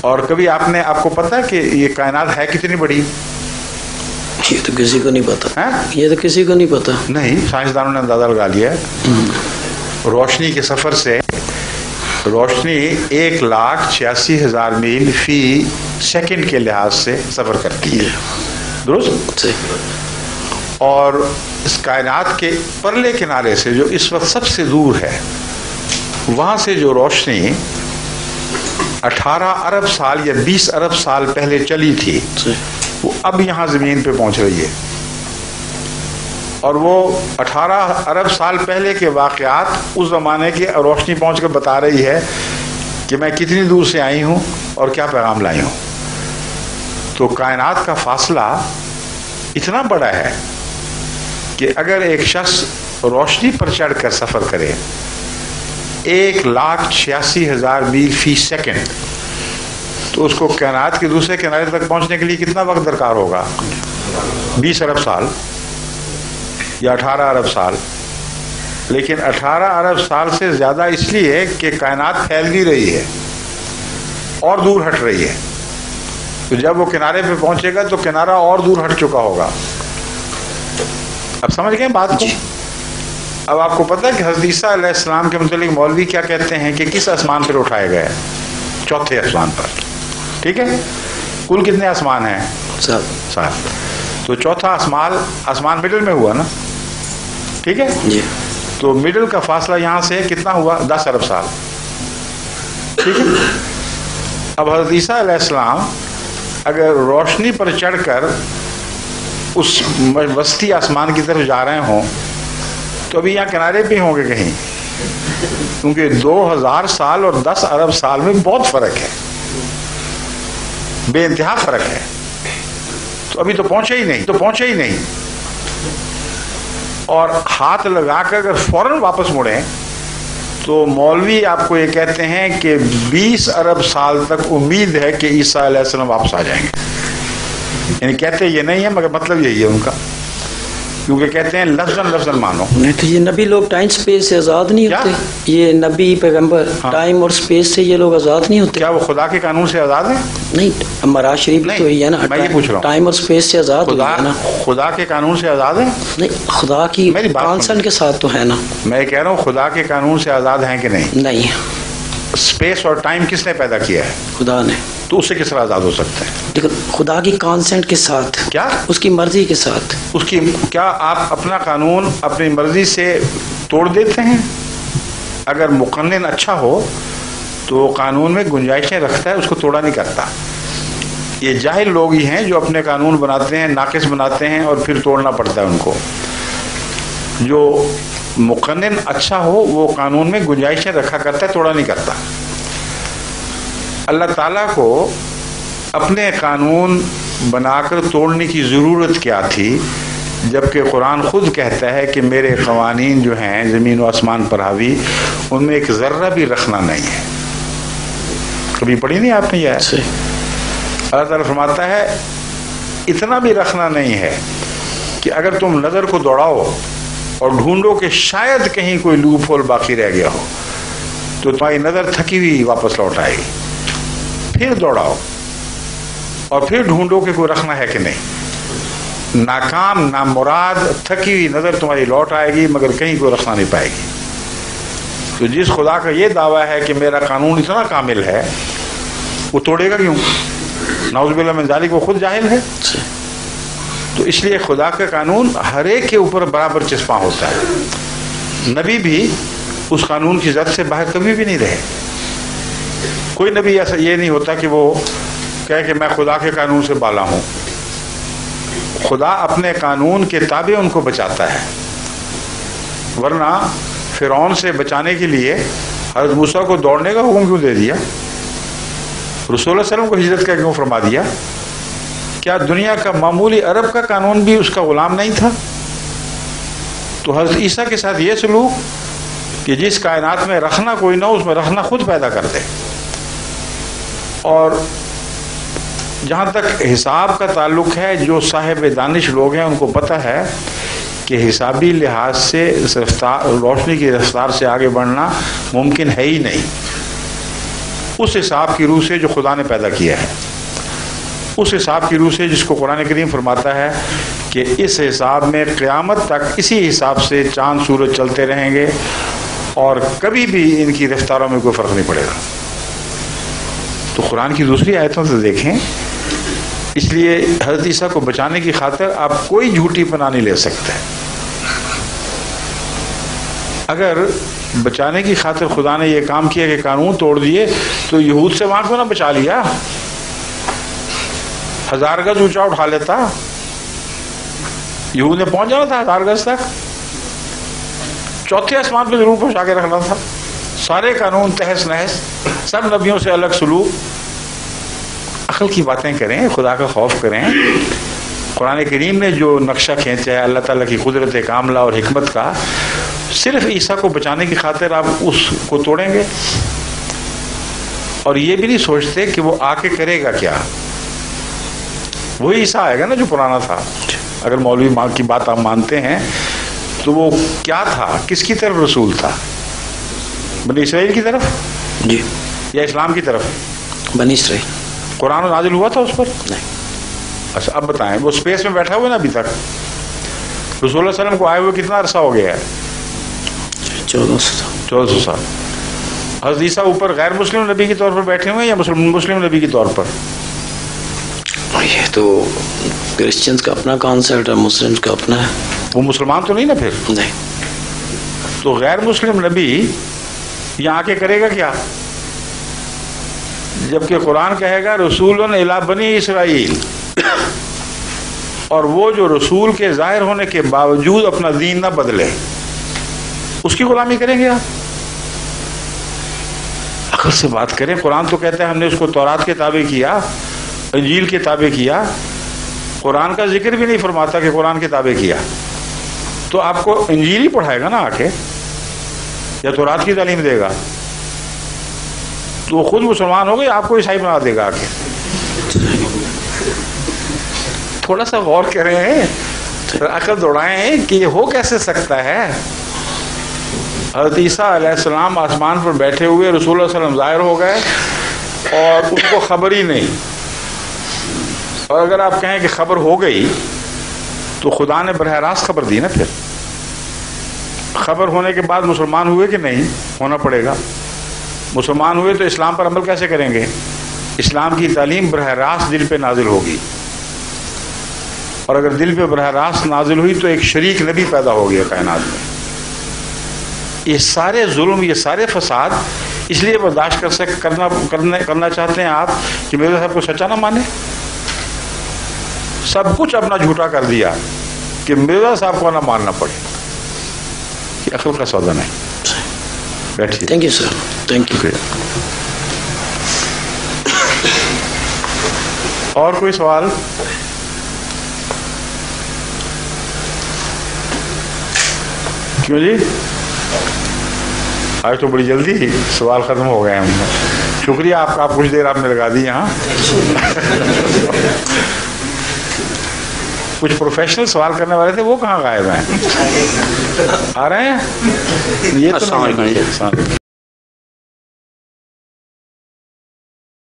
اور کبھی آپ کو پتا ہے کہ یہ کائنات ہے کتنی بڑی؟ یہ تو کسی کو نہیں پتا. یہ تو کسی کو نہیں پتا. نہیں، سائنسدانوں نے اندازہ لگا لیا ہے. روشنی کے سفر سے روشنی 1,86,000 میل فی سیکنڈ کے لحاظ سے سفر کرتی ہے. درست؟ اور اس کائنات کے پرلے کنارے سے جو اس وقت سب سے دور ہے، وہاں سے جو روشنی 18 ارب سال یا 20 ارب سال پہلے چلی تھی، وہ اب یہاں زمین پہ پہنچ رہی ہے. اور وہ 18 ارب سال پہلے کے واقعات اس زمانے کی روشنی پہنچ کر بتا رہی ہے کہ میں کتنی دور سے آئی ہوں اور کیا پیغام لائی ہوں. تو کائنات کا فاصلہ اتنا بڑا ہے کہ اگر ایک شخص روشنی پر چڑھ کر سفر کرے 1,86,000 میل فی سیکنڈ، تو اس کو کائنات کے دوسرے کنارے تک پہنچنے کے لیے کتنا وقت درکار ہوگا؟ 20 ارب سال یا 18 ارب سال. لیکن 18 ارب سال سے زیادہ اس لیے کہ کائنات پھیل بھی رہی ہے اور دور ہٹ رہی ہے. تو جب وہ کنارے پہ پہنچے گا تو کنارہ اور دور ہٹ چکا ہوگا. اب سمجھ گئے بات کو؟ اب آپ کو پتہ ہے کہ حضرت عیسیٰ علیہ السلام کے متعلق مولوی کیا کہتے ہیں کہ کس آسمان پر اٹھائے گئے؟ چوتھے آسمان پر. ٹھیک ہے؟ کل کتنے آسمان ہیں؟ 7. تو چوتھا آسمان مڈل میں ہوا نا. ٹھیک ہے جی. تو مڈل کا فاصلہ یہاں سے کتنا ہوا؟ 10 ارب سال. ٹھیک ہے. اب حضرت عیسیٰ علیہ السلام اگر روشنی پر چڑھ کر اس وسطی آسمان کی طرف جا رہے ہوں تو ابھی یہاں کنارے پہ ہوں گے کہیں، کیونکہ 2000 سال اور 10 ارب سال میں بہت فرق ہے، بے انتہا فرق ہے. تو ابھی تو پہنچے ہی نہیں. اور ہاتھ لگا کر اگر فوراً واپس مڑیں تو مولوی آپ کو یہ کہتے ہیں کہ 20 ارب سال تک امید ہے کہ عیسیٰ علیہ السلام واپس آ جائیں گے. یعنی کہتے یہ نہیں ہے مگر مطلب یہی ہے ان کا، کیونکہ کہتے ہیں لفظاً مانو. نہیں تو یہ نبی لوگ ٹائم سپیس سے آزاد نہیں ہوتے؟ یہ نبی پیغمبر ٹائم اور سپیس سے یہ لوگ آزاد نہیں ہوتے؟ کیا وہ خدا کے قانون سے آزاد ہیں؟ نہیں، مراج شریف تو یہ ہے نا، میں یہ پوچھ رہا ہوں ٹائم اور سپیس سے آزاد ہوتے ہیں نا. خدا کے قانون سے آزاد ہیں؟ نہیں، خدا کی کانسنٹ کے ساتھ تو ہے نا. میں کہہ رہا ہوں خدا کے قانون سے آزاد ہیں کہ نہیں؟ نہیں. سپیس اور ٹائم کس نے پیدا کیا ہے؟ خدا نے. تو اس سے کس طرح آزاد ہو سکتے ہیں؟ لیکن خدا کی کانسنٹ کے ساتھ. کیا؟ اس کی مرضی کے ساتھ. اس کی کیا آپ اپنا قانون اپنی مرضی سے توڑ دیتے ہیں؟ اگر مقنن اچھا ہو تو قانون میں گنجائشیں رکھتا ہے، اس کو توڑا نہیں کرتا. یہ جاہل لوگ ہی ہیں جو اپنے قانون بناتے ہیں، ناقص بناتے ہیں اور پھر توڑنا پڑتا ہے ان کو. جو مقنن اچھا ہو وہ قانون میں گنجائشیں رکھا کرتا ہے، توڑا نہیں کرتا. اللہ تعالیٰ کو اپنے قانون بنا کر توڑنے کی ضرورت کیا تھی، جبکہ قرآن خود کہتا ہے کہ میرے قوانین جو ہیں زمین و آسمان پر حاوی، ان میں ایک ذرہ بھی رکھنا نہیں ہے. کبھی پڑھی نہیں آپ نے یہ؟ اللہ تعالیٰ فرماتا ہے اتنا بھی رکھنا نہیں ہے کہ اگر تم نظر کو دوڑاؤ اور ڈھونڈو کہ شاید کہیں کوئی لوپ ہول باقی رہ گیا ہو تو تمہاری نظر تھکی ہوئی واپس لوٹ آئے گی. پھر دوڑاؤ اور پھر ڈھونڈو کہ کوئی رکھنا ہے کہ نہیں. ناکام نامراد تھکی ہوئی نظر تمہاری لوٹ آئے گی مگر کہیں کوئی رکھنا نہیں پائے گی. تو جس خدا کا یہ دعویٰ ہے کہ میرا قانون اتنا کامل ہے، وہ توڑے گا کیوں؟ نعوذ باللہ من ذالک، وہ خود جاہل ہے. تو اس لیے خدا کا قانون ہر ایک کے اوپر برابر چسپاں ہوتا ہے. نبی بھی اس قانون کی زد سے باہر کبھی بھی نہیں رہے. کوئی نبی ایسا یہ نہیں ہوتا کہ وہ کہے کہ میں خدا کے قانون سے بالا ہوں. خدا اپنے قانون کے تابع ان کو بچاتا ہے، ورنہ فرعون سے بچانے کے لیے حضرت موسیٰ کو دوڑنے کا حکم کیوں دے دیا؟ رسول اللہ صلی اللہ علیہ وسلم کو ہجرت کا کیوں فرما دیا؟ کیا دنیا کا معمولی عرب کا قانون بھی اس کا غلام نہیں تھا؟ تو حضرت عیسیٰ کے ساتھ یہ سلوک کہ جس کائنات میں رکھنا کوئی نہ ہو اس میں رکھنا خود پیدا کر دے. اور جہاں تک حساب کا تعلق ہے، جو صاحب دانش لوگ ہیں ان کو پتہ ہے کہ حسابی لحاظ سے روشنی کی رفتار سے آگے بڑھنا ممکن ہے ہی نہیں. اس حساب کی روح سے جو خدا نے پیدا کیا ہے، اس حساب کی روح سے جس کو قرآن کریم فرماتا ہے کہ اس حساب میں قیامت تک اسی حساب سے چاند سورج چلتے رہیں گے اور کبھی بھی ان کی رفتاروں میں کوئی فرق نہیں پڑے گا۔ تو قرآن کی دوسری آیتوں سے دیکھیں، اس لیے حضرت عیسیٰ کو بچانے کی خاطر آپ کوئی جھوٹی پناہ نہیں لے سکتے۔ اگر بچانے کی خاطر خدا نے یہ کام کیا کہ قانون توڑ دیے تو یہود سے وہاں کیوں نہ بچا لیا؟ 1000 گز اونچا اٹھا لیتا، یہود نے پہنچ جانا تھا 1000 گز تک، چوتھے آسمان پہ ضرور پہنچا کے رکھنا تھا۔ سارے قانون تہس نہس، سب نبیوں سے الگ سلوک۔ عقل کی باتیں کریں، خدا کا خوف کریں۔ قرآن کریم نے جو نقشہ کھینچا ہے اللہ تعالیٰ کی قدرت کاملہ اور حکمت کا، صرف عیسیٰ کو بچانے کی خاطر آپ اس کو توڑیں گے اور یہ بھی نہیں سوچتے کہ وہ آ کے کرے گا کیا۔ وہی عیسیٰ آئے گا نا جو پرانا تھا۔ اگر مولوی ماں کی بات آپ مانتے ہیں تو وہ کیا تھا، کس کی طرف رسول تھا؟ بنی اسرائیل کی طرف جی یا اسلام کی طرف؟ بنی اسرائیل۔ قرآن نازل ہوا تھا اس پر؟ نہیں۔ اچھا اب بتائیں، وہ اسپیس میں بیٹھا ہوا ہے نا ابھی تک؟ رسول اللہ علیہ وسلم کو آئے ہوئے کتنا عرصہ ہو گیا ہے؟ 1400 سال۔ حضرت عیسیٰ اوپر غیر مسلم نبی کے طور پر بیٹھے ہوئے یا مسلم نبی کے طور پر؟ یہ تو کرسچنز کا اپنا کانسیپٹ ہے، مسلمز کا اپنا ہے۔ وہ مسلمان تو نہیں نا پھر؟ نہیں۔ تو غیر مسلم نبی یہاں آ کے کرے گا کیا؟ جبکہ قرآن کہے گا رسول الی بنی اسرائیل، اور وہ جو رسول کے ظاہر ہونے کے باوجود اپنا دین نہ بدلے، اس کی غلامی کریں گے آپ؟ عقل سے بات کریں۔ قرآن تو کہتا ہے ہم نے اس کو تورات کے تابع کیا، انجیل کے تابع کیا، قرآن کا ذکر بھی نہیں فرماتا کہ قرآن کے تابع کیا۔ تو آپ کو انجیل ہی پڑھائے گا نا آ کے، یا تورات کی تعلیم دے گا؟ تو وہ خود مسلمان ہو گئے، آپ کو عیسائی بنا دے گا آ کے۔ تھوڑا سا غور کریں، عقل دوڑائیں کہ یہ ہو کیسے سکتا ہے؟ حضرت عیسیٰ علیہ السلام آسمان پر بیٹھے ہوئے، رسول اللہ علیہ وسلم ظاہر ہو گئے اور ان کو خبر ہی نہیں۔ اور اگر آپ کہیں کہ خبر ہو گئی تو خدا نے براہ راست خبر دی نا۔ پھر خبر ہونے کے بعد مسلمان ہوئے کہ نہیں؟ ہونا پڑے گا۔ مسلمان ہوئے تو اسلام پر عمل کیسے کریں گے؟ اسلام کی تعلیم براہ راست دل پہ نازل ہوگی، اور اگر دل پہ براہ راست نازل ہوئی تو ایک شریک نبی پیدا ہو گیا کائنات میں۔ یہ سارے ظلم، یہ سارے فساد اس لیے برداشت کرنا چاہتے ہیں آپ کہ میرے صاحب کو سچا نہ مانے؟ سب کچھ اپنا جھوٹا کر دیا کہ مرزا صاحب کو نہ ماننا پڑے۔ یہ عقل کا سودا نہیں۔ بیٹھیے۔ Thank you sir, thank you. اور کوئی سوال؟ کیوں جی؟ آج تو بڑی جلدی سوال ختم ہو گئے ہیں۔ شکریہ آپ کا، کچھ دیر آپ نے لگا دی یہاں۔ کچھ پروفیشنل سوال کرنے والے تھے، وہ کہاں غائب ہیں؟ آ رہے ہیں؟ یہ تو